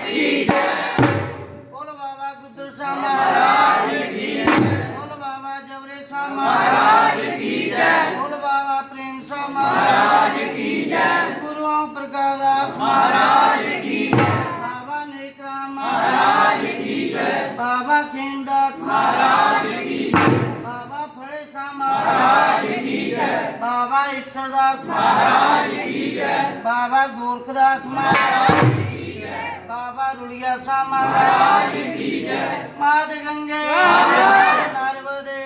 बोल बाबा गुद्दर शाह महाराज की जय। बोल बाबा जवरे शाह महाराज की जय। बोल बाबा प्रेम शाह महाराज की जय। गुरु ओम प्रकाश दास महाराज की जय। बाबा नेकराम महाराज की जय। बाबा खेमदास महाराज की जय। बाबा फड़े शाह महाराज की जय। बाबा ईश्वरदास महाराज की जय। बाबा गोरखदास महाराज की जय। बाबा रुड़िया शाह महाराज की जय। मात गंगे नारवदे